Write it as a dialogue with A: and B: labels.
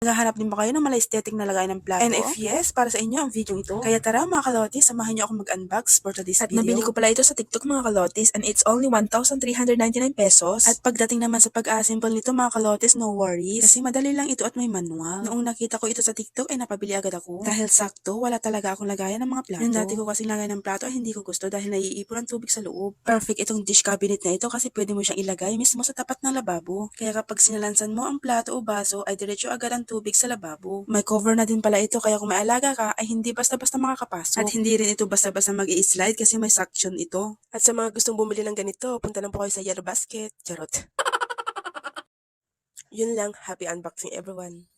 A: Naghahanap din ba kayo ng mala-aesthetic na lagay ng plato? And if yes, para sa inyo ang video ito. Kaya tara mga kalotis, samahan niyo ako mag-unbox for today's video. At nabili ko pala ito sa TikTok mga kalotis and it's only 1,399 pesos. At pagdating naman sa pag-assemble nito mga kalotis, no worries. Kasi madali lang ito at may manual. Noong nakita ko ito sa TikTok ay napabili agad ako. Dahil sakto, wala talaga akong lagayan ng mga plato. Yung dati ko kasing lagay ng plato ay hindi ko gusto dahil naiipon ang tubig sa loob. Perfect itong dish cabinet na ito kasi pwede mo siyang ilagay mismo sa tapat ng lababo. Kaya kapag sinalansan mo ang plato o baso ay diretso agad ang tubig sa lababo. May cover na din pala ito kaya kung may alaga ka ay hindi basta-basta makakapasok. At hindi rin ito basta-basta mag-i-slide kasi may suction ito. At sa mga gustong bumili ng ganito, punta lang po kayo sa Yellow Basket. Charot. Yun lang. Happy unboxing everyone.